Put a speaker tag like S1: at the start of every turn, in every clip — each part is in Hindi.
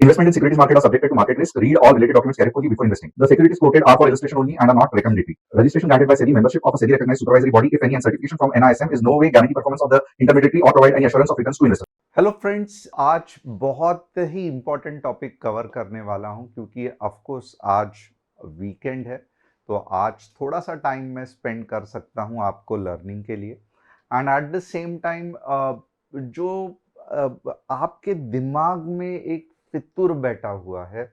S1: Investment in securities market are subjected to market risk. Read all related documents carefully before investing. The securities quoted are for illustration only and are not recommendatory. Registration granted by SEBI. Membership of a SEBI recognized supervisory body, if any, and certification from NISM is no way guarantee performance of the intermediary or provide any assurance of returns to investors.
S2: Hello friends, आज बहुत ही इम्पोर्टेंट टॉपिक कवर करने वाला हूं क्योंकि ऑफ कोर्स आज वीकेंड है, तो आज थोड़ा सा टाइम मैं स्पेंड कर सकता हूं आपको लर्निंग के लिए। And at the same time जो आपके दिमाग में एक फितूर बैठा हुआ है,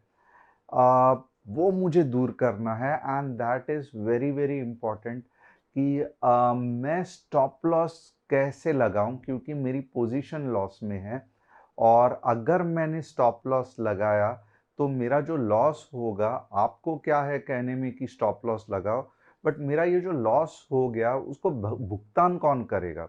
S2: वो मुझे दूर करना है। And that is very very important कि मैं स्टॉप लॉस कैसे लगाऊं, क्योंकि मेरी पोजीशन लॉस में है। और अगर मैंने स्टॉप लॉस लगाया तो मेरा जो लॉस होगा, आपको क्या है कहने में कि स्टॉप लॉस लगाओ, बट मेरा ये जो लॉस हो गया उसको भुगतान कौन करेगा।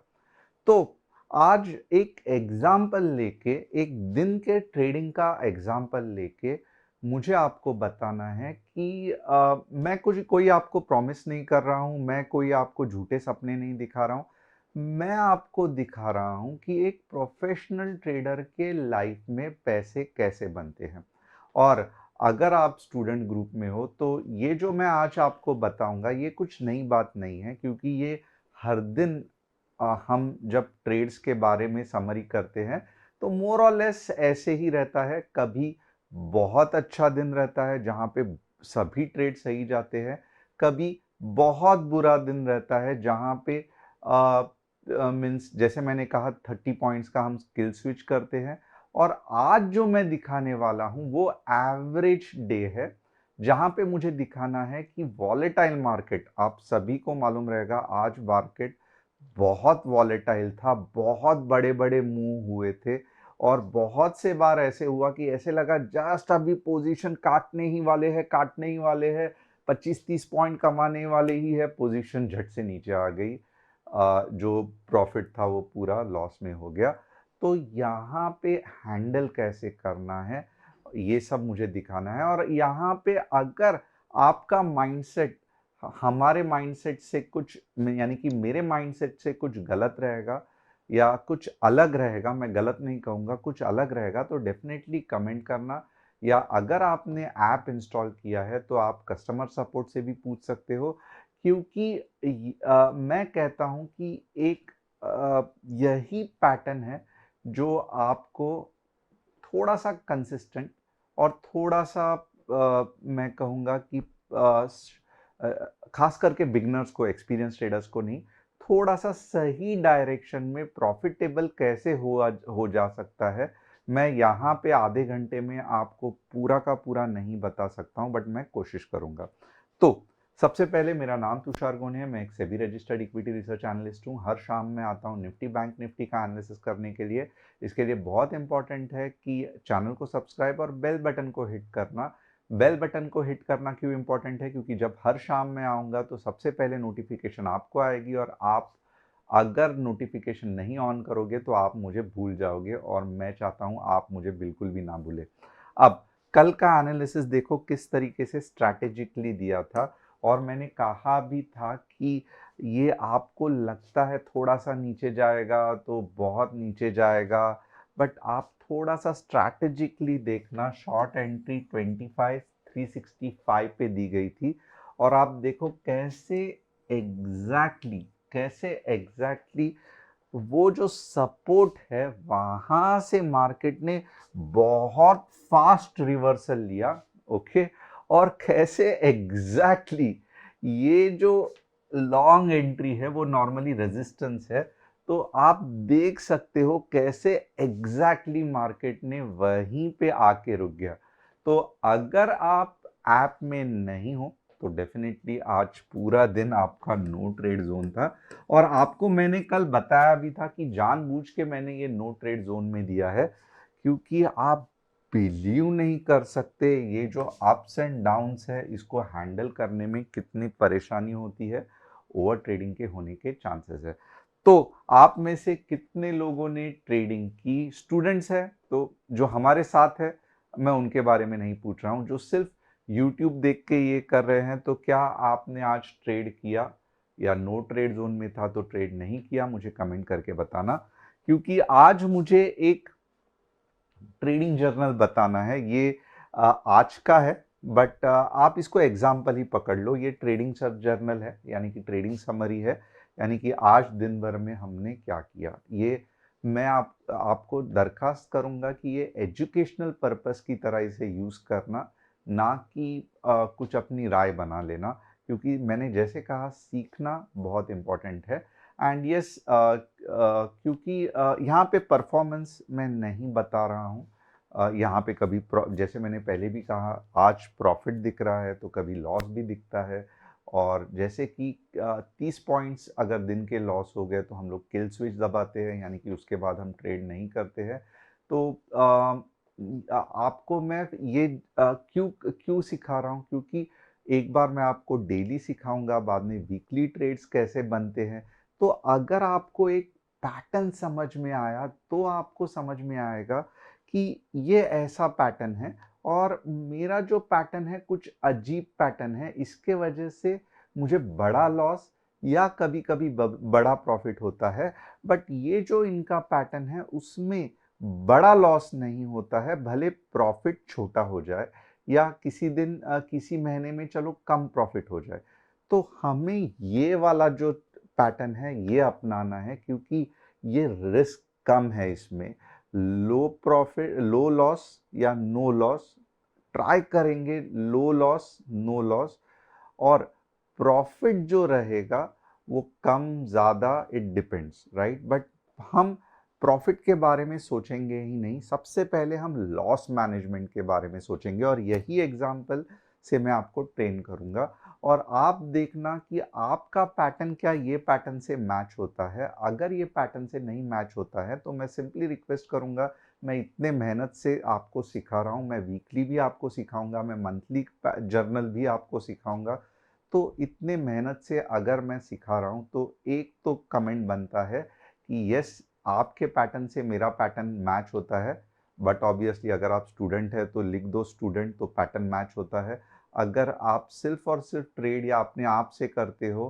S2: तो आज एक एग्जाम्पल लेके, एक दिन के ट्रेडिंग का एग्जाम्पल लेके मुझे आपको बताना है कि मैं कुछ कोई आपको प्रॉमिस नहीं कर रहा हूं, मैं कोई आपको झूठे सपने नहीं दिखा रहा हूं। मैं आपको दिखा रहा हूं कि एक प्रोफेशनल ट्रेडर के लाइफ में पैसे कैसे बनते हैं। और अगर आप स्टूडेंट ग्रुप में हो तो ये जो मैं आज आपको बताऊंगा ये कुछ नई बात नहीं है, क्योंकि ये हर दिन हम जब ट्रेड्स के बारे में समरी करते हैं तो मोर और लेस ऐसे ही रहता है। कभी बहुत अच्छा दिन रहता है जहां पे सभी ट्रेड सही जाते हैं, कभी बहुत बुरा दिन रहता है जहां पे मीन्स जैसे मैंने कहा 30 पॉइंट्स का हम स्किल स्विच करते हैं। और आज जो मैं दिखाने वाला हूं वो एवरेज डे है, जहां पे मुझे दिखाना है कि वॉलेटाइल मार्केट, आप सभी को मालूम रहेगा आज मार्केट बहुत वॉलेटाइल था, बहुत बड़े बड़े मूव हुए थे। और बहुत से बार ऐसे हुआ कि ऐसे लगा जस्ट अभी पोजीशन काटने ही वाले हैं, काटने ही वाले हैं, 25-30 पॉइंट कमाने वाले ही है, पोजीशन झट से नीचे आ गई। जो प्रॉफिट था वो पूरा लॉस में हो गया। तो यहाँ पे हैंडल कैसे करना है ये सब मुझे दिखाना है। और यहाँ पे अगर आपका माइंडसेट हमारे माइंडसेट से कुछ, यानी कि मेरे माइंडसेट से कुछ गलत रहेगा या कुछ अलग रहेगा, मैं गलत नहीं कहूँगा, कुछ अलग रहेगा, तो डेफिनेटली कमेंट करना। या अगर आपने ऐप इंस्टॉल किया है तो आप कस्टमर सपोर्ट से भी पूछ सकते हो, क्योंकि मैं कहता हूँ कि एक यही पैटर्न है जो आपको थोड़ा सा कंसिस्टेंट और थोड़ा सा मैं कहूँगा कि खास करके बिगनर्स को, एक्सपीरियंस ट्रेडर्स को नहीं, थोड़ा सा सही डायरेक्शन में प्रॉफिटेबल कैसे हो जा सकता है, मैं यहाँ पे आधे घंटे में आपको पूरा का पूरा नहीं बता सकता हूँ, बट मैं कोशिश करूँगा। तो सबसे पहले, मेरा नाम तुषार गोने है, मैं एक SEBI registered equity research analyst हूँ। हर शाम मैं आता हूँ निफ्टी बैंक निफ्टी का एनालिसिस करने के लिए। इसके लिए बहुत इंपॉर्टेंट है कि चैनल को सब्सक्राइब और बेल बटन को हिट करना। बेल बटन को हिट करना क्यों इंपॉर्टेंट है, क्योंकि जब हर शाम मैं आऊँगा तो सबसे पहले नोटिफिकेशन आपको आएगी, और आप अगर नोटिफिकेशन नहीं ऑन करोगे तो आप मुझे भूल जाओगे, और मैं चाहता हूं आप मुझे बिल्कुल भी ना भूले। अब कल का एनालिसिस देखो किस तरीके से स्ट्रैटेजिकली दिया था, और मैंने कहा भी था कि ये आपको लगता है थोड़ा सा नीचे जाएगा तो बहुत नीचे जाएगा, बट आप थोड़ा सा स्ट्रैटेजिकली देखना। शॉर्ट एंट्री 25,365 पे दी गई थी, और आप देखो कैसे एग्जैक्टली वो जो सपोर्ट है वहां से मार्केट ने बहुत फास्ट रिवर्सल लिया। ओके, और कैसे एग्जैक्टली ये जो लॉन्ग एंट्री है वो नॉर्मली रेजिस्टेंस है, तो आप देख सकते हो कैसे एग्जैक्टली मार्केट ने वहीं पे आके रुक गया। तो अगर आप ऐप में नहीं हो तो डेफिनेटली आज पूरा दिन आपका नो ट्रेड जोन था। और आपको मैंने कल बताया भी था कि जानबूझ के मैंने ये नो ट्रेड जोन में दिया है, क्योंकि आप बिलीव नहीं कर सकते ये जो अप्स एंड डाउन्स है इसको हैंडल करने में कितनी परेशानी होती है, ओवर ट्रेडिंग के होने के चांसेस है। तो आप में से कितने लोगों ने ट्रेडिंग की, स्टूडेंट्स है तो जो हमारे साथ है, मैं उनके बारे में नहीं पूछ रहा हूं, जो सिर्फ यूट्यूब देख के ये कर रहे हैं, तो क्या आपने आज ट्रेड किया, या नो ट्रेड जोन में था तो ट्रेड नहीं किया, मुझे कमेंट करके बताना। क्योंकि आज मुझे एक ट्रेडिंग जर्नल बताना है, ये आज का है, बट आप इसको एग्जाम्पल ही पकड़ लो। ये ट्रेडिंग जर्नल है, यानी कि ट्रेडिंग समरी है, यानी कि आज दिन भर में हमने क्या किया। ये मैं आपको दरखास्त करूंगा कि ये एजुकेशनल पर्पस की तरह इसे यूज़ करना, ना कि कुछ अपनी राय बना लेना, क्योंकि मैंने जैसे कहा सीखना बहुत इम्पोर्टेंट है। एंड यस, क्योंकि यहाँ पे परफॉर्मेंस मैं नहीं बता रहा हूँ। यहाँ पे कभी जैसे मैंने पहले भी कहा, आज प्रॉफिट दिख रहा है तो कभी लॉस भी दिखता है। और जैसे कि 30 पॉइंट्स अगर दिन के लॉस हो गए तो हम लोग किल स्विच दबाते हैं, यानी कि उसके बाद हम ट्रेड नहीं करते हैं। तो आपको मैं ये क्यों क्यों सिखा रहा हूँ, क्योंकि एक बार मैं आपको डेली सिखाऊंगा, बाद में वीकली ट्रेड्स कैसे बनते हैं। तो अगर आपको एक पैटर्न समझ में आया तो आपको समझ में आएगा कि ये ऐसा पैटर्न है, और मेरा जो पैटर्न है कुछ अजीब पैटर्न है, इसके वजह से मुझे बड़ा लॉस या कभी कभी बड़ा प्रॉफिट होता है। बट ये जो इनका पैटर्न है उसमें बड़ा लॉस नहीं होता है, भले प्रॉफिट छोटा हो जाए या किसी दिन किसी महीने में चलो कम प्रॉफिट हो जाए। तो हमें ये वाला जो पैटर्न है ये अपनाना है, क्योंकि ये रिस्क कम है इसमें। लो प्रॉफिट, लो लॉस या नो लॉस ट्राई करेंगे, लो लॉस नो लॉस। और प्रॉफिट जो रहेगा वो कम ज़्यादा इट डिपेंड्स, राइट। बट हम प्रॉफिट के बारे में सोचेंगे ही नहीं, सबसे पहले हम लॉस मैनेजमेंट के बारे में सोचेंगे, और यही एग्जांपल से मैं आपको ट्रेन करूंगा। और आप देखना कि आपका पैटर्न क्या ये पैटर्न से मैच होता है। अगर ये पैटर्न से नहीं मैच होता है तो मैं सिंपली रिक्वेस्ट करूंगा, मैं इतने मेहनत से आपको सिखा रहा हूँ, मैं वीकली भी आपको सिखाऊंगा, मैं मंथली जर्नल भी आपको सिखाऊंगा। तो इतने मेहनत से अगर मैं सिखा रहा हूँ तो एक तो कमेंट बनता है कि यस, आपके पैटर्न से मेरा पैटर्न मैच होता है। बट ऑब्वियसली अगर आप स्टूडेंट है तो लिख दो स्टूडेंट, तो पैटर्न मैच होता है। अगर आप सिर्फ और सिर्फ ट्रेड या अपने आप से करते हो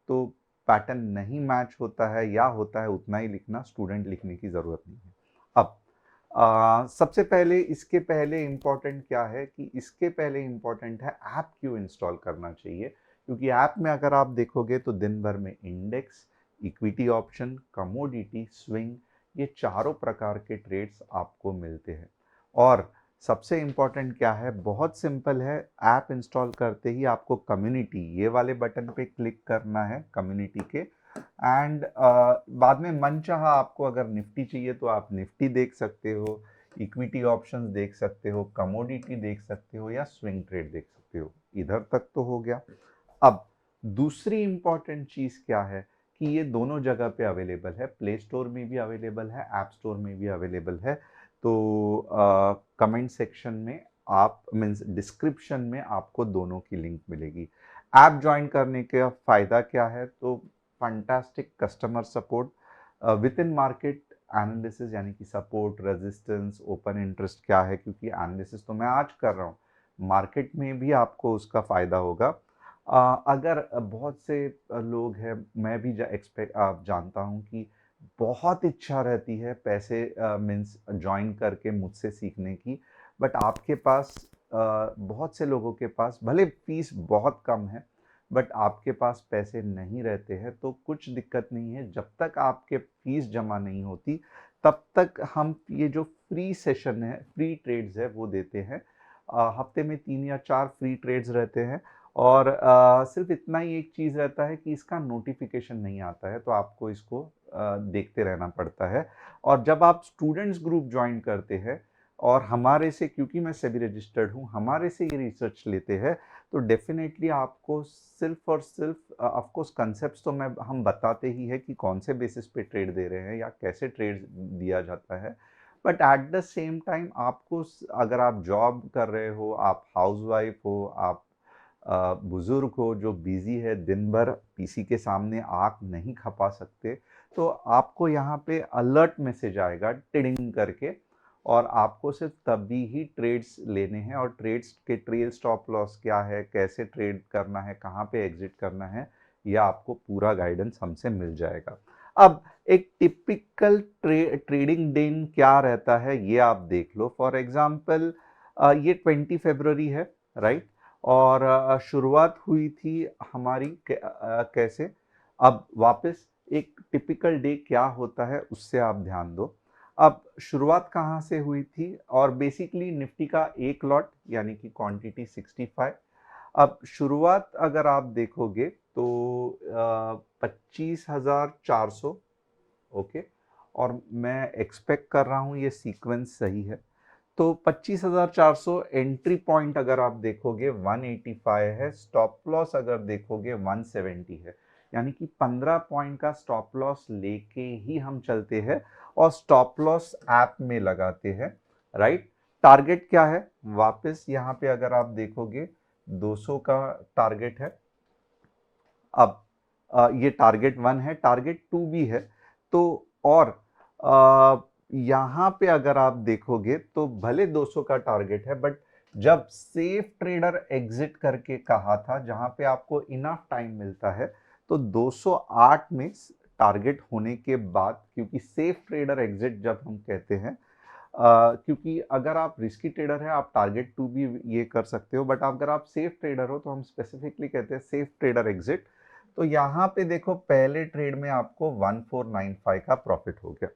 S2: तो पैटर्न नहीं मैच होता है, या होता है उतना ही लिखना, स्टूडेंट लिखने की ज़रूरत नहीं है। अब सबसे पहले इसके पहले इम्पॉर्टेंट क्या है कि इसके पहले इम्पॉर्टेंट है ऐप क्यों इंस्टॉल करना चाहिए। क्योंकि ऐप में अगर आप देखोगे तो दिन भर में index, equity option, commodity, swing, ये चारों प्रकार के ट्रेड्स आपको मिलते हैं। और सबसे इम्पॉर्टेंट क्या है, बहुत सिंपल है। ऐप इंस्टॉल करते ही आपको कम्युनिटी ये वाले बटन पे क्लिक करना है, कम्युनिटी के। एंड बाद में मनचाहा आपको अगर निफ्टी चाहिए तो आप निफ्टी देख सकते हो, इक्विटी ऑप्शंस देख सकते हो, कमोडिटी देख सकते हो, या स्विंग ट्रेड देख सकते हो। इधर तक तो हो गया। अब दूसरी इंपॉर्टेंट चीज क्या है कि ये दोनों जगह पे अवेलेबल है, प्ले स्टोर में भी अवेलेबल है, ऐप स्टोर में भी अवेलेबल है। तो कमेंट सेक्शन में आप मीन्स डिस्क्रिप्शन में आपको दोनों की लिंक मिलेगी। ऐप ज्वाइन करने का फायदा क्या है, तो fantastic customer support, with in market analysis, यानी कि सपोर्ट, रेजिस्टेंस, ओपन इंटरेस्ट क्या है, क्योंकि एनालिसिस तो मैं आज कर रहा हूँ, मार्केट में भी आपको उसका फायदा होगा। अगर बहुत से लोग हैं, मैं भी एक्सपेक्ट आप जानता हूँ कि बहुत इच्छा रहती है पैसे मीन्स ज्वाइन करके मुझसे सीखने की। बट आपके पास बहुत से लोगों के पास भले फीस बहुत कम है, बट आपके पास पैसे नहीं रहते हैं, तो कुछ दिक्कत नहीं है। जब तक आपके फीस जमा नहीं होती तब तक हम ये जो फ्री सेशन है, फ्री ट्रेड्स है वो देते हैं। हफ्ते में 3 या 4 फ्री ट्रेड्स रहते हैं। और सिर्फ इतना ही एक चीज़ रहता है कि इसका नोटिफिकेशन नहीं आता है, तो आपको इसको देखते रहना पड़ता है। और जब आप स्टूडेंट्स ग्रुप ज्वाइन करते हैं और हमारे से, क्योंकि मैं सेबी रजिस्टर्ड हूँ, हमारे से ये रिसर्च लेते हैं, तो डेफिनेटली आपको सिर्फ और सिर्फ ऑफ कोर्स कंसेप्ट तो हम बताते ही है कि कौन से बेसिस पे ट्रेड दे रहे हैं या कैसे ट्रेड दिया जाता है। But at the same time आपको अगर आप जॉब कर रहे हो, आप हाउसवाइफ हो, आप बुजुर्ग हो जो बिजी है, दिन भर पीसी के सामने आँख नहीं खपा सकते, तो आपको यहाँ पे अलर्ट मैसेज आएगा टिडिंग करके, और आपको सिर्फ तभी ही ट्रेड्स लेने हैं। और ट्रेड्स के ट्रेल स्टॉप लॉस क्या है, कैसे ट्रेड करना है, कहाँ पे एग्जिट करना है, यह आपको पूरा गाइडेंस हमसे मिल जाएगा। अब एक टिपिकल ट्रेडिंग दिन क्या रहता है ये आप देख लो। फॉर एग्जांपल ये 20 फरवरी है, राइट, और शुरुआत हुई थी हमारी कैसे। अब वापस एक टिपिकल डे क्या होता है उससे आप ध्यान दो। अब शुरुआत कहाँ से हुई थी, और बेसिकली निफ्टी का एक लॉट यानी कि क्वांटिटी 65। अब शुरुआत अगर आप देखोगे तो 25,400, ओके, और मैं एक्सपेक्ट कर रहा हूँ ये सीक्वेंस सही है। तो 25,400 एंट्री पॉइंट अगर आप देखोगे 185 है, स्टॉप लॉस अगर देखोगे 170 है, यानी कि 15 पॉइंट का स्टॉप लॉस लेके ही हम चलते हैं और स्टॉप लॉस ऐप में लगाते हैं, राइट। टारगेट क्या है, वापस यहाँ पे अगर आप देखोगे 200 का टारगेट है। अब ये टारगेट 1 है, टारगेट 2 भी है। तो और यहाँ पे अगर आप देखोगे तो भले 200 का टारगेट है, बट जब सेफ ट्रेडर एग्जिट करके कहा था जहां पे आपको इनफ टाइम मिलता है, तो 208 में टारगेट होने के बाद, क्योंकि सेफ ट्रेडर एग्जिट जब हम कहते हैं, क्योंकि अगर आप रिस्की ट्रेडर है आप टारगेट 2 भी ये कर सकते हो, बट अगर आप सेफ ट्रेडर हो तो हम स्पेसिफिकली कहते हैं सेफ ट्रेडर एग्जिट। तो यहाँ पे देखो पहले ट्रेड में आपको 1495 का प्रॉफिट हो गया।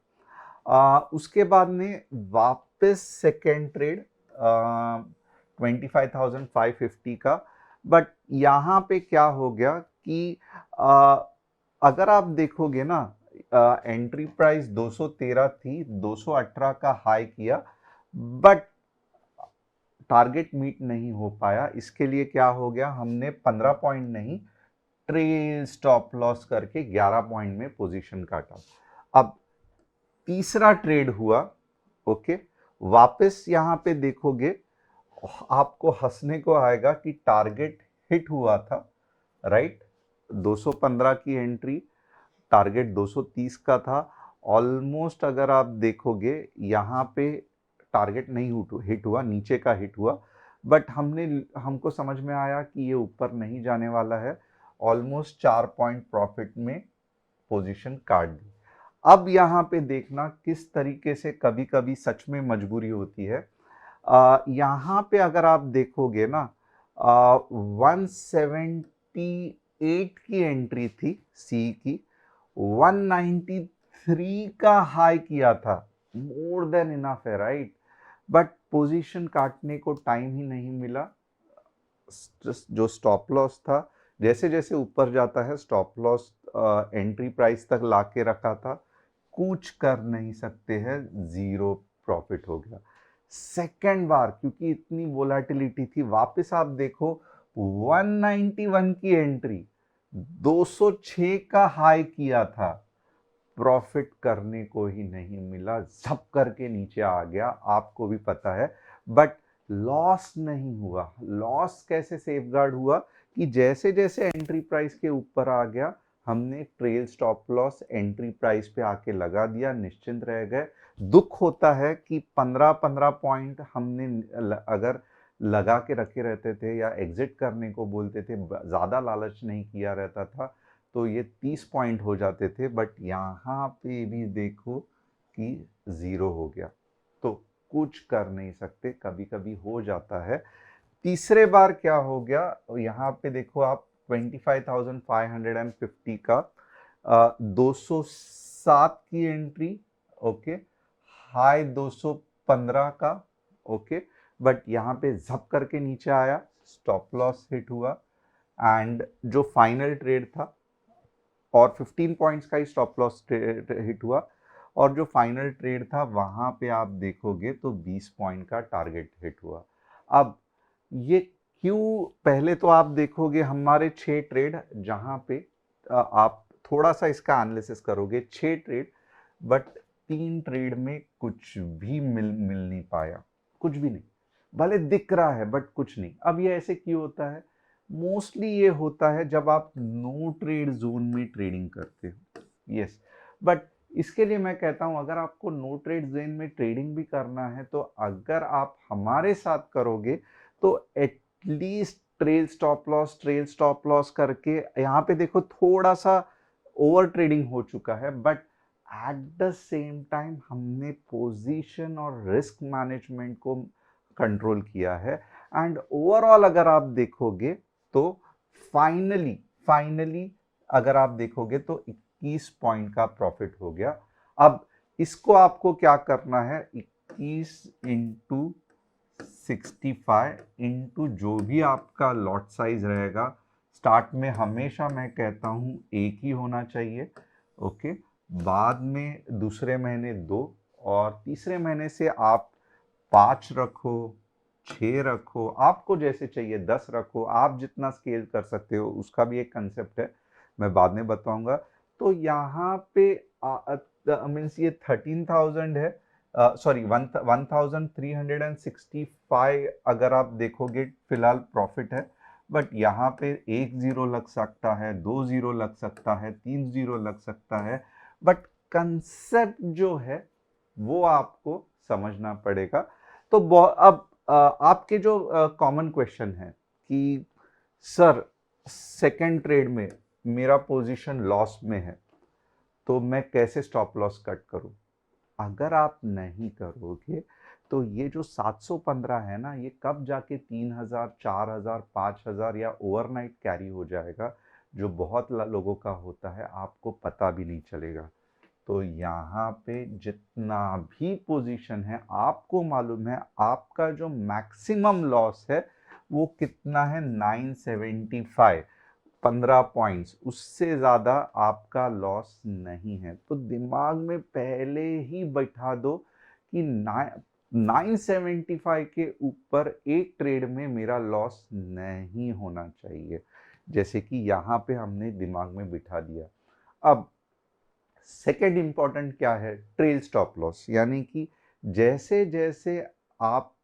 S2: उसके बाद में वापस सेकेंड ट्रेड 25,550 का। बट यहाँ पे क्या हो गया कि अगर आप देखोगे ना, एंट्री प्राइस 213 थी, 218 का हाई किया, बट टारगेट मीट नहीं हो पाया। इसके लिए क्या हो गया, हमने 15 पॉइंट नहीं, ट्रेल स्टॉप लॉस करके 11 पॉइंट में पोजीशन काटा। अब तीसरा ट्रेड हुआ, ओके, वापस यहां पे देखोगे आपको हंसने को आएगा कि टारगेट हिट हुआ था, राइट। 215 की एंट्री, टारगेट 230 का था। ऑलमोस्ट अगर आप देखोगे यहाँ पे टारगेट नहीं हिट हुआ, नीचे का हिट हुआ, बट हमको समझ में आया कि ये ऊपर नहीं जाने वाला है। ऑलमोस्ट 4 पॉइंट प्रॉफिट में पोजीशन काट दी। अब यहाँ पे देखना किस तरीके से कभी कभी सच में मजबूरी होती है। यहाँ पे अगर आप देखोगे ना, 178 की एंट्री थी सी की, 193 का हाई किया था, मोर देन इनफ है, राइट। बट पोजीशन काटने को टाइम ही नहीं मिला। जो स्टॉप लॉस था, जैसे जैसे ऊपर जाता है स्टॉप लॉस एंट्री प्राइस तक लाके रखा था, कुछ कर नहीं सकते हैं, जीरो प्रॉफिट हो गया। सेकंड बार क्योंकि इतनी वोलेटिलिटी थी, वापस आप देखो 191 की एंट्री, 206 का हाई किया था, प्रॉफिट करने को ही नहीं मिला, झप करके नीचे आ गया, आपको भी पता है। बट लॉस नहीं हुआ। लॉस कैसे सेफगार्ड हुआ कि जैसे जैसे एंट्री प्राइस के ऊपर आ गया, हमने trail stop loss entry price पे आके लगा दिया, निश्चिंत रह गए। दुख होता है कि 15-15 पॉइंट हमने अगर लगा के रखे रहते थे या एग्जिट करने को बोलते थे, ज़्यादा लालच नहीं किया रहता था, तो ये 30 पॉइंट हो जाते थे। बट यहाँ पे भी देखो कि ज़ीरो हो गया, तो कुछ कर नहीं सकते, कभी कभी हो जाता है। तीसरे बार क्या हो गया, यहाँ पे देखो आप 25,550 का 207 की एंट्री, ओके, हाई 215 का, ओके, बट यहाँ पे झप करके नीचे आया, स्टॉप लॉस हिट हुआ, एंड जो फाइनल ट्रेड था, और 15 पॉइंट्स का ही स्टॉप लॉस हिट हुआ, और जो फाइनल ट्रेड था वहां पे आप देखोगे तो 20 पॉइंट का टारगेट हिट हुआ। अब ये क्यों, पहले तो आप देखोगे हमारे 6 ट्रेड, जहां पे आप थोड़ा सा इसका एनालिसिस करोगे, 6 ट्रेड, बट 3 ट्रेड में कुछ भी मिल नहीं पाया, कुछ भी नहीं। भले दिख रहा है बट कुछ नहीं। अब ये ऐसे क्यों होता है, मोस्टली ये होता है जब आप नो ट्रेड जोन में ट्रेडिंग करते हो, यस। बट इसके लिए मैं कहता हूं, अगर आपको नो ट्रेड जोन में ट्रेडिंग भी करना है, तो अगर आप हमारे साथ करोगे तो एटलीस्ट ट्रेल स्टॉप लॉस करके यहाँ पे देखो थोड़ा सा ओवर ट्रेडिंग हो चुका है, but at the same time हमने पोजीशन और रिस्क मैनेजमेंट को कंट्रोल किया है। एंड ओवरऑल अगर आप देखोगे तो फाइनली अगर आप देखोगे तो 21 पॉइंट का प्रॉफिट हो गया। अब इसको आपको क्या करना है, 21 इंटू 65 इंटू जो भी आपका लॉट साइज रहेगा, स्टार्ट में हमेशा मैं कहता हूं एक ही होना चाहिए, ओके, बाद में दूसरे महीने 2 और तीसरे महीने से आप 5 रखो, 6 रखो, आपको जैसे चाहिए 10 रखो, आप जितना स्केल कर सकते हो, उसका भी एक कंसेप्ट है, मैं बाद में बताऊंगा। तो यहाँ पे मीन्स ये 13,000 है, सॉरी 1365 अगर आप देखोगे फिलहाल प्रॉफिट है, बट यहाँ पे 1 जीरो लग सकता है, 2 जीरो लग सकता है, 3 जीरो लग सकता है, बट कंसेप्ट जो है वो आपको समझना पड़ेगा। तो अब आपके जो कॉमन क्वेश्चन है कि सर सेकेंड ट्रेड में मेरा पोजीशन लॉस में है तो मैं कैसे स्टॉप लॉस कट करूं। अगर आप नहीं करोगे तो ये जो 715 है ना, ये कब जाके 3000, 4000, 5000 या ओवरनाइट कैरी हो जाएगा, जो बहुत लोगों का होता है, आपको पता भी नहीं चलेगा। तो यहाँ पे जितना भी पोजीशन है, आपको मालूम है आपका जो मैक्सिमम लॉस है वो कितना है, 975, 15 पॉइंट्स, उससे ज़्यादा आपका लॉस नहीं है। तो दिमाग में पहले ही बैठा दो कि 975 के ऊपर एक ट्रेड में मेरा लॉस नहीं होना चाहिए, जैसे कि यहाँ पे हमने दिमाग में बिठा दिया। अब सेकेंड इंपॉर्टेंट क्या है, ट्रेल स्टॉप लॉस, यानी कि जैसे जैसे आप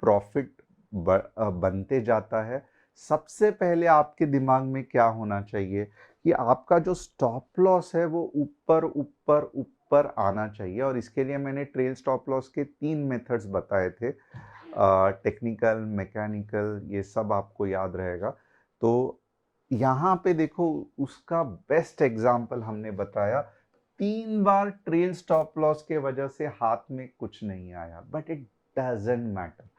S2: प्रॉफिट बनते जाता है, सबसे पहले आपके दिमाग में क्या होना चाहिए कि आपका जो स्टॉप लॉस है वो ऊपर ऊपर ऊपर आना चाहिए। और इसके लिए मैंने ट्रेल स्टॉप लॉस के 3 मेथड्स बताए थे, टेक्निकल, मैकेनिकल, ये सब आपको याद रहेगा। तो यहाँ पे देखो उसका बेस्ट एग्जाम्पल हमने बताया, 3 बार ट्रेल स्टॉप लॉस के वजह से हाथ में कुछ नहीं आया, बट इट डजंट मैटर।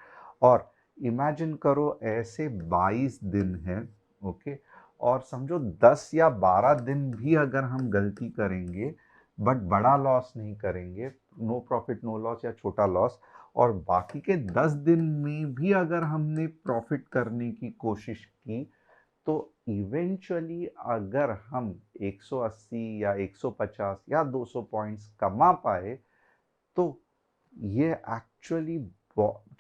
S2: और इमेजिन करो ऐसे 22 दिन है, ओके, और समझो 10 या 12 दिन भी अगर हम गलती करेंगे बट बड़ा लॉस नहीं करेंगे, नो प्रॉफिट नो लॉस या छोटा लॉस, और बाकी के 10 दिन में भी अगर हमने प्रॉफिट करने की कोशिश की, तो इवेंचुअली अगर हम 180 या 150 या 200 पॉइंट्स कमा पाए, तो ये एक्चुअली,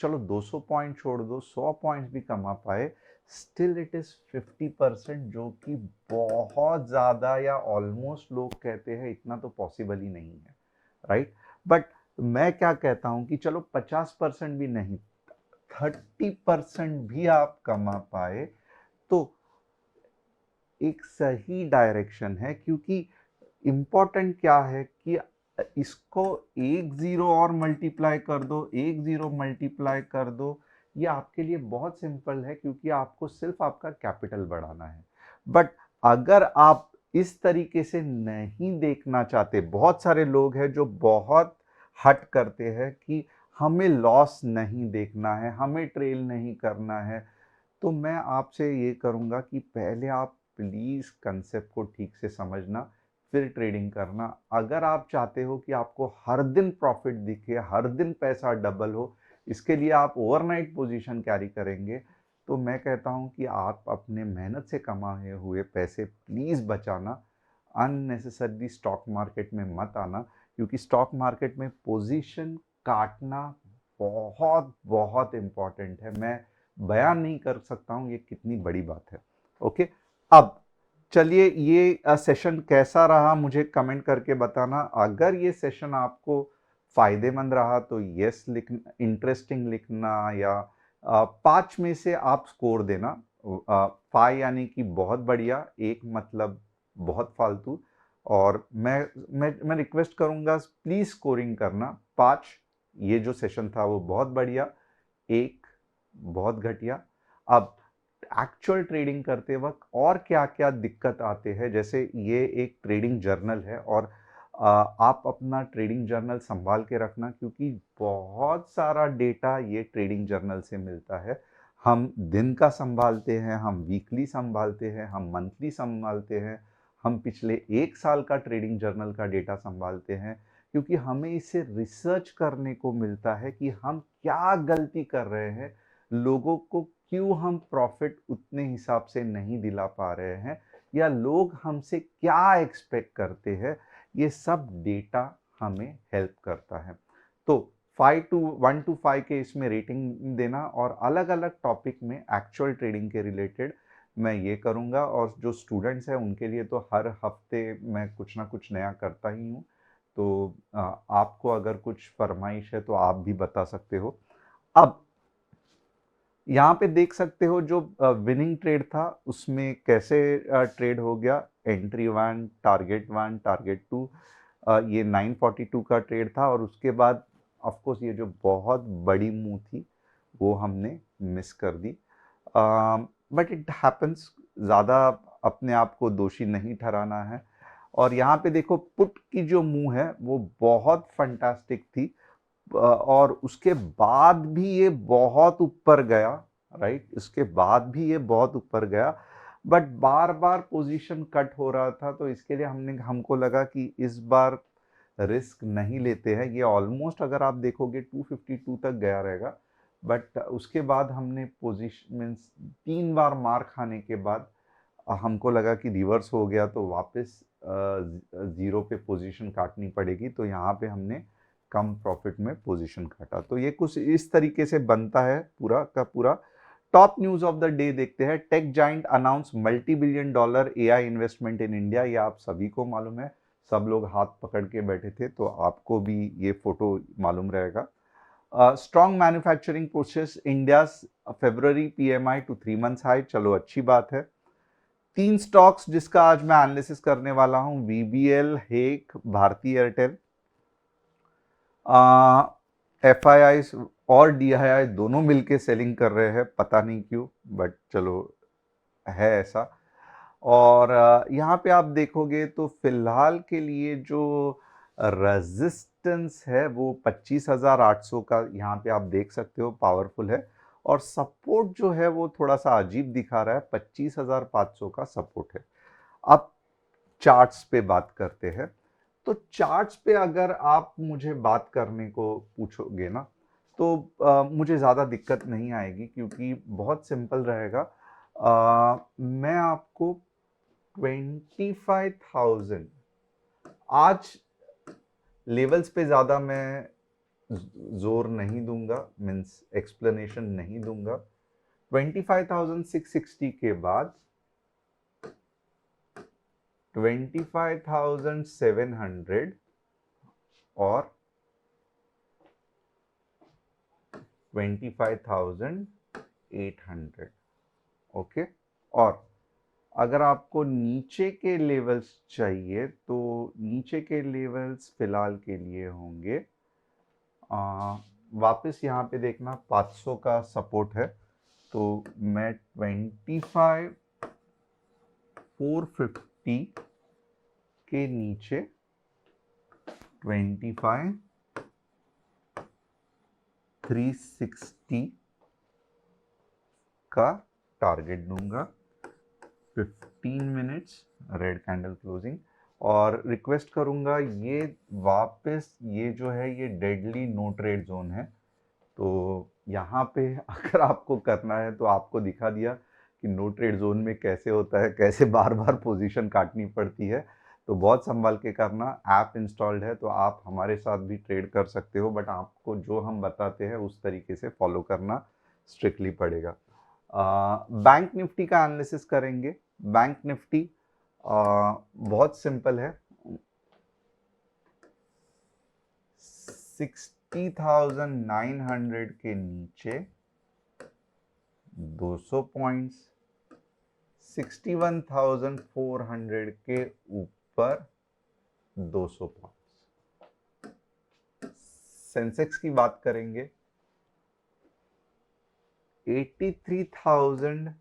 S2: चलो 200 पॉइंट छोड़ दो, 100 पॉइंट्स भी कमा पाए, स्टिल इट इज 50%, जो कि बहुत ज़्यादा, या ऑलमोस्ट लोग कहते हैं इतना तो पॉसिबल ही नहीं है, राइट। बट मैं क्या कहता हूं कि चलो 50% भी नहीं, 30% भी आप कमा पाए तो एक सही डायरेक्शन है। क्योंकि इंपॉर्टेंट क्या है कि इसको 1 जीरो और मल्टीप्लाई कर दो, 1 जीरो मल्टीप्लाई कर दो, ये आपके लिए बहुत सिंपल है, क्योंकि आपको सिर्फ आपका कैपिटल बढ़ाना है। बट अगर आप इस तरीके से नहीं देखना चाहते, बहुत सारे लोग हैं जो बहुत हट करते हैं कि हमें लॉस नहीं देखना है, हमें ट्रेल नहीं करना है, तो मैं आपसे ये करूँगा कि पहले आप प्लीज़ कंसेप्ट को ठीक से समझना, फिर ट्रेडिंग करना। अगर आप चाहते हो कि आपको हर दिन प्रॉफिट दिखे, हर दिन पैसा डबल हो, इसके लिए आप ओवरनाइट पोजीशन कैरी करेंगे, तो मैं कहता हूँ कि आप अपने मेहनत से कमाए हुए पैसे प्लीज़ बचाना, अननेसेसरी स्टॉक मार्केट में मत आना, क्योंकि स्टॉक मार्केट में पोजीशन काटना बहुत बहुत इम्पॉर्टेंट है। मैं बयान नहीं कर सकता हूँ ये कितनी बड़ी बात है, ओके। अब चलिए, ये सेशन कैसा रहा मुझे कमेंट करके बताना। अगर ये सेशन आपको फायदेमंद रहा तो यस लिखना, इंटरेस्टिंग लिखना, या 5 में से आप स्कोर देना। 5 यानी कि बहुत बढ़िया, 1 मतलब बहुत फालतू, और मैं रिक्वेस्ट करूंगा प्लीज स्कोरिंग करना। 5 ये जो सेशन था वो बहुत बढ़िया, 1 बहुत घटिया। अब एक्चुअल ट्रेडिंग करते वक्त और क्या क्या दिक्कत आते हैं। जैसे ये एक ट्रेडिंग जर्नल है और आप अपना ट्रेडिंग जर्नल संभाल के रखना, क्योंकि बहुत सारा डेटा ये ट्रेडिंग जर्नल से मिलता है। हम दिन का संभालते हैं, हम वीकली संभालते हैं, हम मंथली संभालते हैं, हम पिछले 1 साल का ट्रेडिंग जर्नल का डेटा संभालते हैं, क्योंकि हमें इसे रिसर्च करने को मिलता है कि हम क्या गलती कर रहे हैं, लोगों को क्यों हम प्रॉफिट उतने हिसाब से नहीं दिला पा रहे हैं, या लोग हमसे क्या एक्सपेक्ट करते हैं। ये सब डेटा हमें हेल्प करता है। तो 1 to 5 के इसमें रेटिंग देना, और अलग अलग टॉपिक में एक्चुअल ट्रेडिंग के रिलेटेड मैं ये करूँगा। और जो स्टूडेंट्स हैं उनके लिए तो हर हफ्ते मैं कुछ ना कुछ नया करता ही हूँ। तो आपको अगर कुछ फरमाइश है तो आप भी बता सकते हो। अब यहाँ पे देख सकते हो जो विनिंग ट्रेड था उसमें कैसे ट्रेड हो गया। एंट्री 1, टारगेट 2, ये 942 का ट्रेड था, और उसके बाद ऑफ कोर्स ये जो बहुत बड़ी मूव थी वो हमने मिस कर दी। बट इट हैपन्स, ज़्यादा अपने आप को दोषी नहीं ठहराना है। और यहाँ पे देखो पुट की जो मूव है वो बहुत फंटास्टिक थी, और उसके बाद भी ये बहुत ऊपर गया, राइट। इसके बाद भी ये बहुत ऊपर गया, but bar bar position cut हो रहा था, तो इसके लिए हमको लगा कि इस बार रिस्क नहीं लेते हैं। ये ऑलमोस्ट अगर आप देखोगे 252 तक गया रहेगा, बट उसके बाद हमने पोजीशन मीन्स 3 बार मार खाने के बाद हमको लगा कि रिवर्स हो गया, तो वापस ज़ीरो पे पोजीशन काटनी पड़ेगी। तो यहाँ पे हमने कम प्रॉफिट में पोजीशन काटा। तो ये कुछ इस तरीके से बनता है पूरा का पूरा। Top news of the day देखते हैं। Tech giant announce $multi-billion AI investment in India. ये आप सभी को मालूम है, सब लोग हाथ पकड़ के बैठे थे, तो आपको भी ये फोटो मालूम रहेगा। Strong manufacturing process, India February PMI to 3 months high. चलो अच्छी बात है। 3 स्टॉक्स जिसका आज मैं एनालिसिस करने वाला हूं, वीबीएल, हेक, भारती एयरटेल। एफआईआई और डीआईआई दोनों मिलके सेलिंग कर रहे हैं, पता नहीं क्यों, बट चलो है ऐसा। और यहाँ पे आप देखोगे तो फिलहाल के लिए जो रेजिस्टेंस है वो 25,800 का यहाँ पे आप देख सकते हो, पावरफुल है। और सपोर्ट जो है वो थोड़ा सा अजीब दिखा रहा है, 25,500 का सपोर्ट है। अब चार्ट्स पे बात करते हैं। तो चार्ट्स पे अगर आप मुझे बात करने को पूछोगे ना, तो मुझे ज़्यादा दिक्कत नहीं आएगी, क्योंकि बहुत सिंपल रहेगा। मैं आपको 25,000 आज लेवल्स पे ज़्यादा मैं जोर नहीं दूंगा, मीन्स एक्सप्लेनेशन नहीं दूंगा। 25,660 के बाद 25,700 और 25,800, ओके। और अगर आपको नीचे के लेवल्स चाहिए तो नीचे के लेवल्स फिलहाल के लिए होंगे, वापस यहाँ पे देखना 500 का सपोर्ट है, तो मैं 25,450 के नीचे 25,360 का टारगेट दूंगा। 15 मिनट्स रेड कैंडल क्लोजिंग। और रिक्वेस्ट करूंगा, ये वापस ये जो है ये डेडली नो ट्रेड जोन है, तो यहाँ पे अगर आपको करना है तो आपको दिखा दिया कि नो ट्रेड जोन में कैसे होता है, कैसे बार बार पोजीशन काटनी पड़ती है। तो बहुत संभाल के करना। ऐप इंस्टॉल्ड है तो आप हमारे साथ भी ट्रेड कर सकते हो, बट आपको जो हम बताते हैं उस तरीके से फॉलो करना स्ट्रिक्टली पड़ेगा। बैंक निफ्टी का एनालिसिस करेंगे। बैंक निफ्टी बहुत सिंपल है। 60,900 के नीचे 200 पॉइंट्स, 61,400 के ऊपर 200 पॉइंट्स। सेंसेक्स की बात करेंगे। 83,000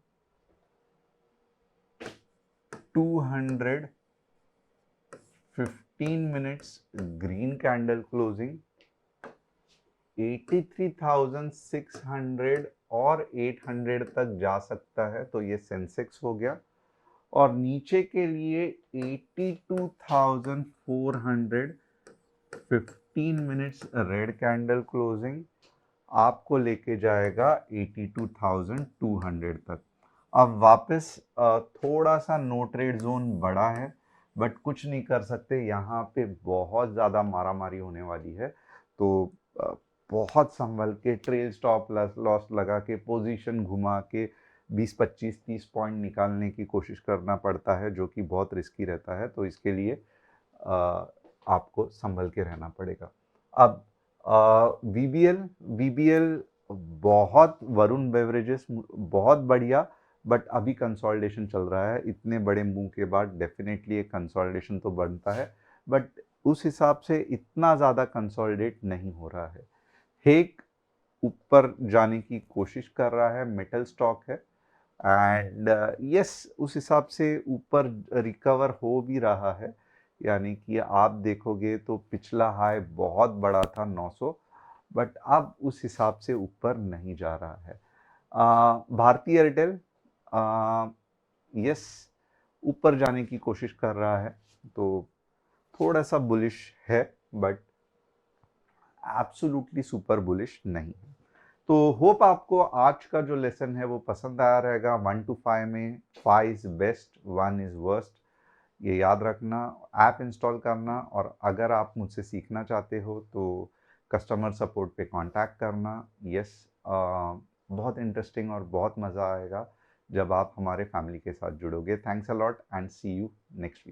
S2: 215 minutes green candle closing, 83,600 और 800 तक जा सकता है, तो ये सेंसेक्स हो गया। और नीचे के लिए 82,400, 15 मिनट्स रेड कैंडल क्लोजिंग आपको लेके जाएगा 82,200 तक। अब वापस थोड़ा सा नो ट्रेड जोन बड़ा है, बट कुछ नहीं कर सकते, यहाँ पे बहुत ज़्यादा मारामारी होने वाली है। तो बहुत संभल के ट्रेल स्टॉप लॉस लगा के पोजीशन घुमा के 20, 25, 30 पॉइंट निकालने की कोशिश करना पड़ता है, जो कि बहुत रिस्की रहता है। तो इसके लिए आपको संभल के रहना पड़ेगा। अब वीबीएल बहुत, वरुण बेवरेजेस बहुत बढ़िया, बट अभी कंसोलिडेशन चल रहा है। इतने बड़े मूव के बाद डेफिनेटली एक कंसोलिडेशन तो बनता है, बट उस हिसाब से इतना ज़्यादा कंसोलिडेट नहीं हो रहा है। हेक ऊपर जाने की कोशिश कर रहा है, मेटल स्टॉक है, एंड यस उस हिसाब से ऊपर रिकवर हो भी रहा है। यानी कि आप देखोगे तो पिछला हाई बहुत बड़ा था 900, बट अब उस हिसाब से ऊपर नहीं जा रहा है। भारती एयरटेल यस ऊपर जाने की कोशिश कर रहा है, तो थोड़ा सा बुलिश है, बट एब्सोल्युटली सुपर बुलिश नहीं है। तो होप आपको आज का जो लेसन है वो पसंद आया रहेगा। 1 to 5 में 5 इज बेस्ट, 1 इज वर्स्ट, ये याद रखना। ऐप इंस्टॉल करना, और अगर आप मुझसे सीखना चाहते हो तो कस्टमर सपोर्ट पे कांटेक्ट करना। यस बहुत इंटरेस्टिंग और बहुत मज़ा आएगा जब आप हमारे फैमिली के साथ जुड़ोगे। Thanks a lot and see you next week.